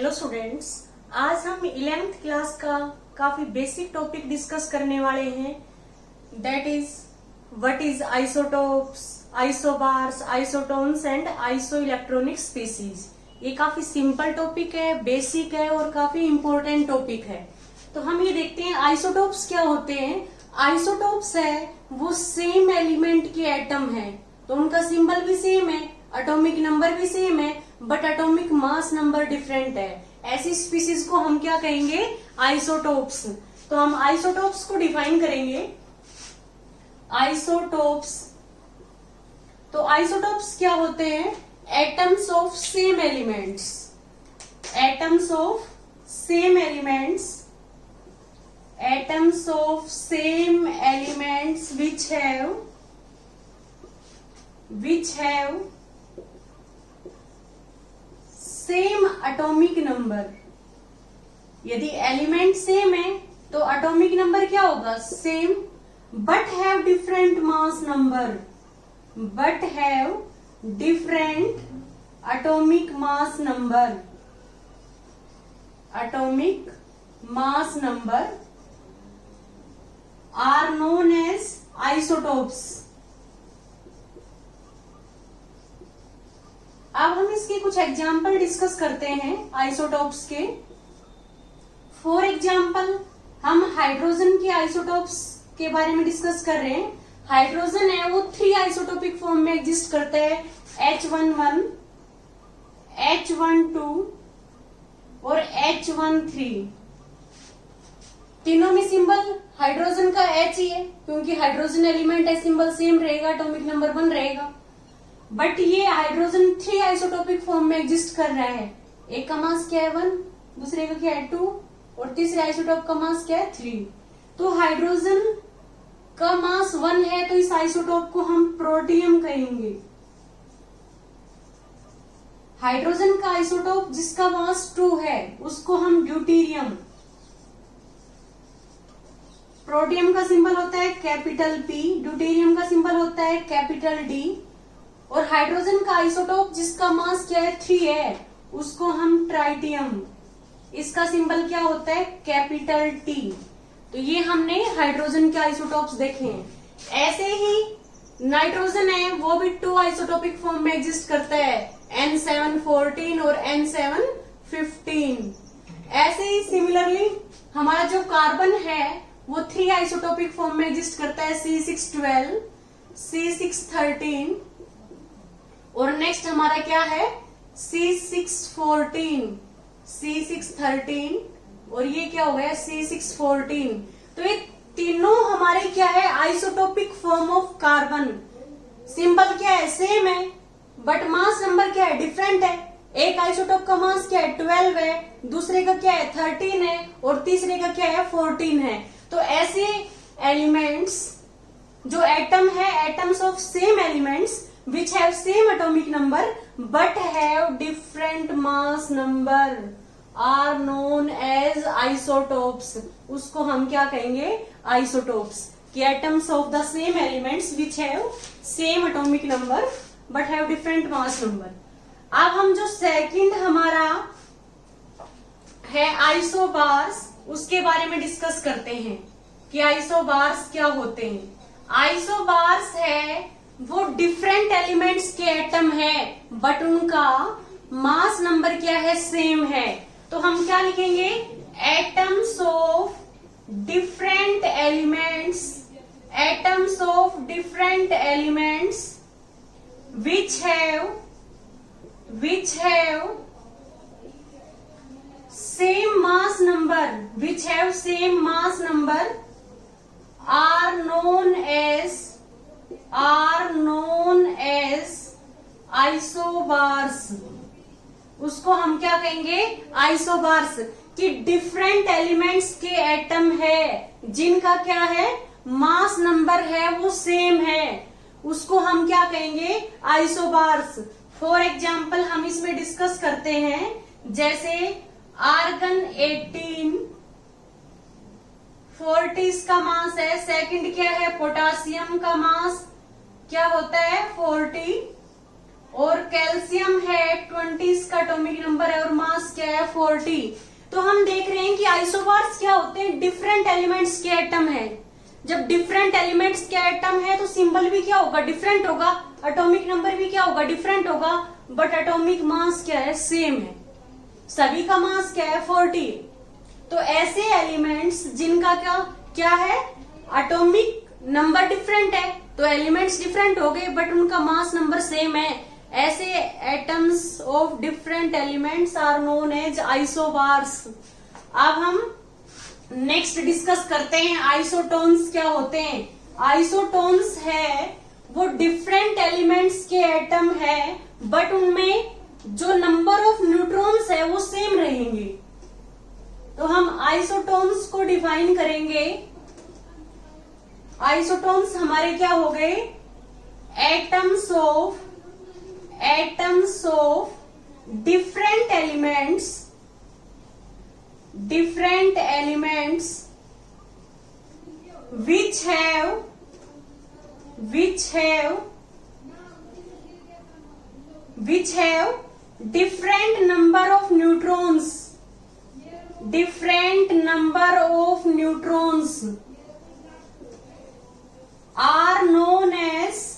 Hello students, आज हम 11th class का काफी बेसिक टॉपिक डिस्कस करने वाले हैं। That is what is isotopes, isobars, isotones and iso electronic species. ये काफी सिंपल टॉपिक है, बेसिक है और काफी इंपॉर्टेंट टॉपिक है। तो हम ये देखते हैं आइसोटोप्स क्या होते हैं। आइसोटोप्स है वो सेम एलिमेंट के एटम है, तो उनका सिंबल भी सेम है, एटॉमिक नंबर भी सेम है, but atomic mass number different है। ऐसी स्पीसीज को हम क्या कहेंगे? आइसोटोप्स। तो हम आइसोटोप्स को डिफाइन करेंगे। आइसोटोप्स, तो आइसोटोप्स क्या होते हैं? Atoms of same elements, atoms of same elements, atoms of same elements which have same atomic number. यदि एलिमेंट सेम है तो एटॉमिक नंबर क्या होगा? Same, but have different mass number, but have different atomic mass number, atomic mass number are known as isotopes. अब हम इसके कुछ example discuss करते हैं आइसोटोप्स के। फॉर एग्जाम्पल, हम हाइड्रोजन के आइसोटोप्स के बारे में डिस्कस कर रहे हैं। हाइड्रोजन है वो 3 आइसोटोपिक फॉर्म में एग्जिस्ट करता है, H11, H12 और H13। तीनों में सिंबल हाइड्रोजन का H ही है, क्योंकि हाइड्रोजन एलिमेंट है, सिंबल सेम रहेगा, एटॉमिक नंबर 1 रहेगा। बट ये हाइड्रोजन 3 आइसोटोपिक फॉर्म में एग्जिस्ट कर रहा है। एक का मास क्या है? 1, दूसरे का क्या है? 2 और तीसरे आइसोटोप का मास क्या है? 3। तो हाइड्रोजन का मास 1 है, तो इस आइसोटोप को हम प्रोटियम कहेंगे। हाइड्रोजन का आइसोटोप जिसका मास 2 है उसको हम ड्यूटेरियम। प्रोटियम का सिंबल होता है कैपिटल P, ड्यूटेरियम का सिंबल होता है कैपिटल D। और हाइड्रोजन का आइसोटोप जिसका मास क्या है? 3 है, उसको हम ट्राइटियम। इसका सिंबल क्या होता है? Capital T। तो ये हमने हाइड्रोजन के आइसोटोप्स देखे हैं। ऐसे ही नाइट्रोजन है वो भी 2 आइसोटोपिक फॉर्म में एग्जिस्ट करता है, N714 और N715। ऐसे ही सिमिलरली हमारा जो कार्बन है वो 3 आइसोटोपिक फॉर्म में एग्जिस्ट करता है, C612, C613 और नेक्स्ट हमारा क्या है? C614, C613 और ये क्या हो गया? C614। तो ये तीनों हमारे क्या है? Isotopic form of carbon. Symbol क्या है? सेम है, बट मास नंबर क्या है? डिफरेंट है। एक आइसोटोप का मास क्या है? 12 है, दूसरे का क्या है? 13 है और तीसरे का क्या है? 14 है। तो ऐसे एलिमेंट्स जो एटम है, atoms of same elements which have same atomic number but have different mass number are known as isotopes। उसको हम क्या कहेंगे? आइसोटोप्स। कि atoms of the same elements which have same atomic number but have different mass number। अब हम जो second हमारा है आइसोबार्स, उसके बारे में डिस्कस करते हैं कि आइसोबार्स क्या होते हैं। आइसोबार्स है वो डिफरेंट एलिमेंट्स के एटम है, बट उनका मास नंबर क्या है? सेम है। तो हम क्या लिखेंगे? Atoms of different elements, atoms of different elements which have same mass number, which have same mass number are known as isobars. उसको हम क्या कहेंगे? आइसोबार्स। कि डिफरेंट एलिमेंट्स के एटम है जिनका क्या है? मास नंबर है वो सेम है, उसको हम क्या कहेंगे? आइसोबार्स। फॉर एग्जाम्पल हम इसमें डिस्कस करते हैं, जैसे आर्गन 18 40 इसका मास है। सेकंड क्या है? पोटासियम का मास क्या होता है? 40। और कैल्शियम है 20 इसका एटॉमिक नंबर है और मास क्या है 40। तो हम देख रहे हैं कि आइसोबार्स क्या होते हैं, डिफरेंट एलिमेंट्स के एटम है। जब डिफरेंट एलिमेंट्स के एटम है तो सिंबल भी क्या होगा, डिफरेंट होगा, एटॉमिक नंबर भी क्या होगा, डिफरेंट होगा, बट एटॉमिक मास क्या है, सेम है। सभी का मास क्या है 40। तो ऐसे एलिमेंट्स जिनका क्या क्या है, एटॉमिक नंबर डिफरेंट है, तो एलिमेंट्स डिफरेंट हो गए बट उनका मास नंबर सेम है, ऐसे atoms of different elements are known as isobars. अब हम नेक्स्ट डिस्कस करते हैं आइसोटोन्स क्या होते हैं। आइसोटोन्स है वो डिफरेंट एलिमेंट्स के एटम है बट उनमें जो नंबर ऑफ न्यूट्रॉन्स है वो सेम रहेंगे। तो हम आइसोटोन्स को डिफाइन करेंगे। आइसोटोन्स हमारे क्या हो गए, atoms of different elements which have different number of neutrons are known as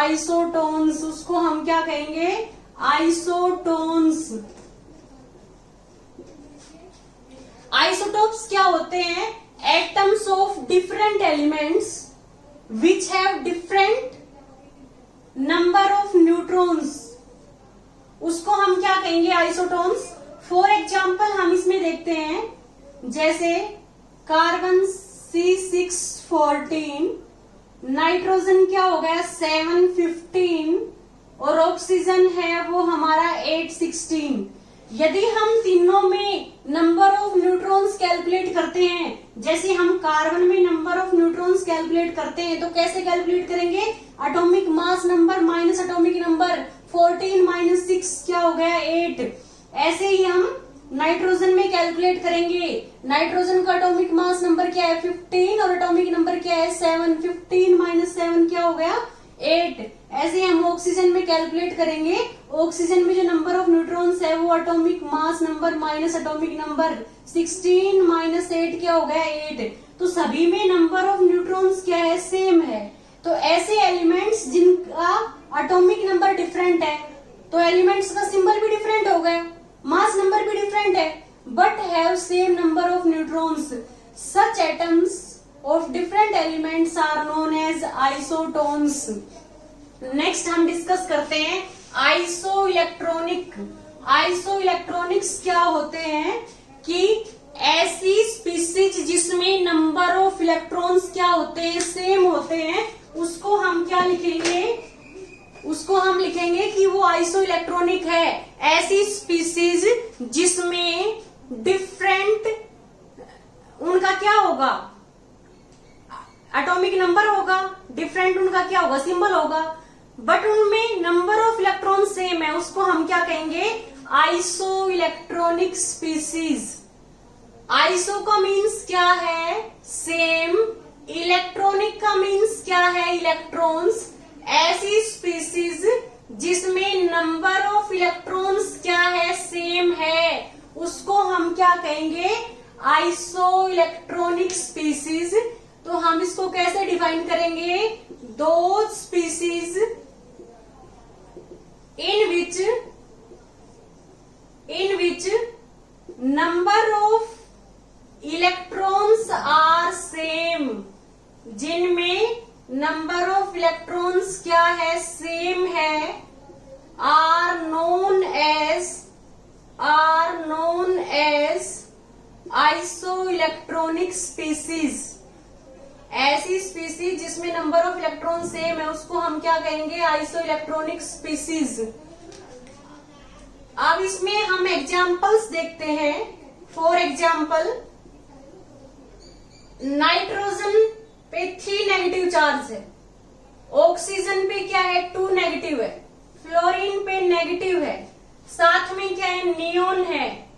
isotones। उसको हम क्या कहेंगे, आइसोटोन्स। आइसोटोप्स क्या होते हैं, atoms of different elements which have different number of neutrons, उसको हम क्या कहेंगे, आइसोटोन्स। फॉर एग्जाम्पल हम इसमें देखते हैं, जैसे कार्बन C614, नाइट्रोजन क्या हो गया 715 और ऑक्सीजन है वो हमारा 816। यदि हम तीनों में नंबर ऑफ न्यूट्रॉन्स कैलकुलेट करते हैं, जैसे हम कार्बन में नंबर ऑफ न्यूट्रॉन्स कैलकुलेट करते हैं तो कैसे कैलकुलेट करेंगे, atomic mass number minus atomic number, 14 minus 6 क्या हो गया 8। ऐसे ही हम नाइट्रोजन में कैलकुलेट करेंगे। नाइट्रोजन का एटॉमिक मास नंबर क्या है 15 और एटॉमिक नंबर क्या है 7। 15 माइनस 7 क्या हो गया 8। ऐसे हम ऑक्सीजन में कैलकुलेट करेंगे। ऑक्सीजन में जो नंबर ऑफ न्यूट्रॉन्स है वो atomic mass number minus atomic number, 16 minus 8 क्या हो गया 8। तो सभी में नंबर ऑफ न्यूट्रॉन्स क्या है, सेम है। तो ऐसे एलिमेंट्स जिनका एटॉमिक नंबर डिफरेंट है, तो एलिमेंट्स का सिंबल भी डिफरेंट हो गया, मास नंबर भी डिफरेंट है, but have same number of neutrons. Such atoms of different elements are known as isotones। Next हम डिस्कस करते हैं आइसोइलेक्ट्रॉनिक। आइसोइलेक्ट्रॉनिक्स क्या होते हैं कि ऐसी स्पीसीज जिसमें नंबर ऑफ इलेक्ट्रॉन्स क्या होते हैं, सेम होते हैं, उसको हम क्या लिखेंगे, उसको हम लिखेंगे कि वो आइसोइलेक्ट्रॉनिक है। ऐसी स्पीसीज जिसमें डिफरेंट उनका क्या होगा, एटॉमिक नंबर होगा, डिफरेंट उनका क्या होगा, सिंबल होगा, बट उनमें नंबर ऑफ इलेक्ट्रॉन सेम है, उसको हम क्या कहेंगे, आइसो इलेक्ट्रॉनिक स्पीसीज। आइसो का मीन्स क्या है, सेम, इलेक्ट्रॉनिक का मीन्स क्या है, इलेक्ट्रॉन्स। ऐसी स्पीसीज जिसमें नंबर ऑफ इलेक्ट्रॉन्स क्या है, सेम है, उसको हम क्या कहेंगे, आइसो इलेक्ट्रॉनिक स्पीसीज। तो हम इसको कैसे डिफाइन करेंगे, दो species in which number of electrons are same, जिनमें नंबर ऑफ इलेक्ट्रॉन्स क्या है, सेम है, are known as isoelectronic species. ऐसी स्पीसीज जिसमें नंबर ऑफ इलेक्ट्रॉन सेम है उसको हम क्या कहेंगे, आइसो इलेक्ट्रॉनिक स्पीसीज। अब इसमें हम एग्जांपल्स देखते हैं। फॉर एग्जांपल, नाइट्रोजन पे 3 नेगेटिव चार्ज है, ऑक्सीजन पे क्या है 2 नेगेटिव है, फ्लोरीन पे नेगेटिव है, साथ में क्या है नियोन है,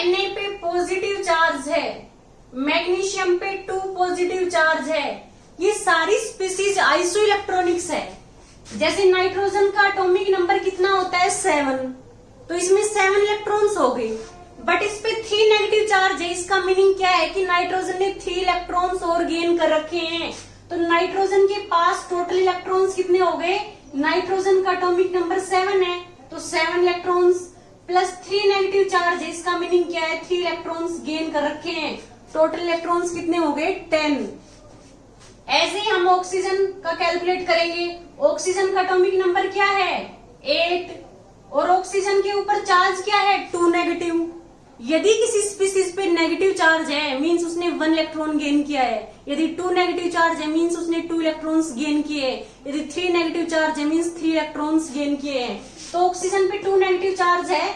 Na पे पॉजिटिव चार्ज है, मैग्नीशियम पे 2 पॉजिटिव चार्ज है। ये सारी स्पीसीज आइसो इलेक्ट्रॉनिक्स है। जैसे नाइट्रोजन का एटॉमिक नंबर कितना होता है 7, तो इसमें 7 इलेक्ट्रॉन्स हो गए, बट इस पे 3 नेगेटिव चार्ज है। इसका मीनिंग क्या है कि नाइट्रोजन ने 3 इलेक्ट्रॉन्स और गेन कर रखे हैं। तो नाइट्रोजन के पास टोटल इलेक्ट्रॉन्स कितने हो गए, नाइट्रोजन का एटॉमिक नंबर 7 है, तो 7 इलेक्ट्रॉन्स प्लस 3 नेगेटिव चार्ज है। इसका मीनिंग क्या है, 3 इलेक्ट्रॉन्स गेन कर रखे हैं। टोटल इलेक्ट्रॉन्स कितने हो गए 10। ऐसे ही हम ऑक्सीजन का कैलकुलेट करेंगे। ऑक्सीजन का एटॉमिक नंबर क्या है 8, और ऑक्सीजन के ऊपर चार्ज क्या है 2 नेगेटिव। यदि किसी स्पीसीज पे नेगेटिव चार्ज है मींस उसने 1 इलेक्ट्रॉन गेन किया है। यदि 2 नेगेटिव चार्ज है मींस उसने 2 इलेक्ट्रॉन्स गेन किए हैं। यदि 3 नेगेटिव चार्ज है मींस 3 इलेक्ट्रॉन्स गेन किए हैं। तो ऑक्सीजन पे 2 नेगेटिव चार्ज है,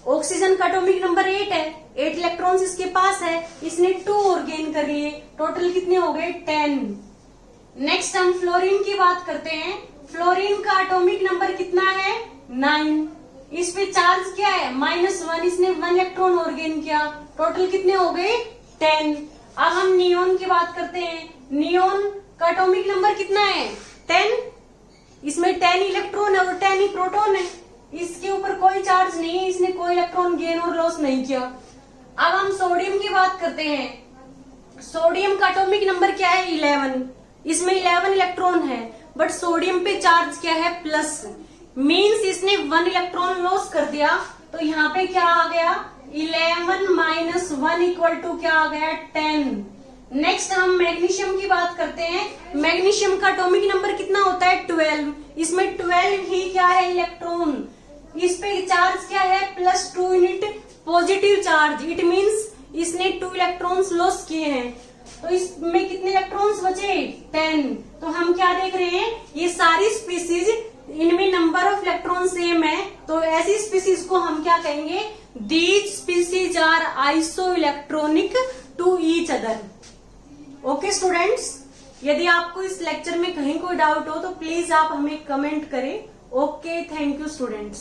ऑक्सीजन का एटॉमिक नंबर 8 है, 8 इलेक्ट्रॉन्स इसके पास है, इसने 2 और गेन कर लिए, टोटल कितने हो गए 10। नेक्स्ट हम फ्लोरीन की बात करते हैं। फ्लोरीन का एटॉमिक नंबर कितना है 9, इस पे चार्ज क्या है -1, इसने 1 इलेक्ट्रॉन और गेन किया, टोटल कितने हो गए 10। अब हम नियोन की बात करते हैं। नियोन का एटॉमिक नंबर कितना है 10, इसमें 10 इलेक्ट्रॉन है और 10 ही प्रोटॉन है, इसके ऊपर कोई चार्ज नहीं है, इसने कोई इलेक्ट्रॉन गेन और लॉस नहीं किया। अब हम सोडियम की बात करते हैं। सोडियम का एटॉमिक नंबर क्या है 11, इसमें 11 इलेक्ट्रॉन है, बट सोडियम पे चार्ज क्या है प्लस, मींस इसने 1 इलेक्ट्रॉन लॉस कर दिया। तो यहाँ पे क्या आ गया 11 माइनस 1 इक्वल टू क्या आ गया 10। नेक्स्ट हम मैग्नीशियम की बात करते हैं। मैग्नीशियम का एटॉमिक नंबर कितना होता है 12, इसमें 12 ही क्या है इलेक्ट्रॉन, इस पे चार्ज क्या है +2 unit positive charge, it means इसने 2 इलेक्ट्रॉन्स लॉस किए हैं। तो इसमें कितने इलेक्ट्रॉन्स बचे 10। तो हम क्या देख रहे हैं, ये सारी स्पीसीज इनमें नंबर ऑफ इलेक्ट्रॉन सेम है, तो ऐसी स्पीसीज को हम क्या कहेंगे, these species are isoelectronic to each other. Okay students, यदि आपको इस लेक्चर में कहीं कोई डाउट हो तो प्लीज आप हमें कमेंट करें। Okay, thank you students.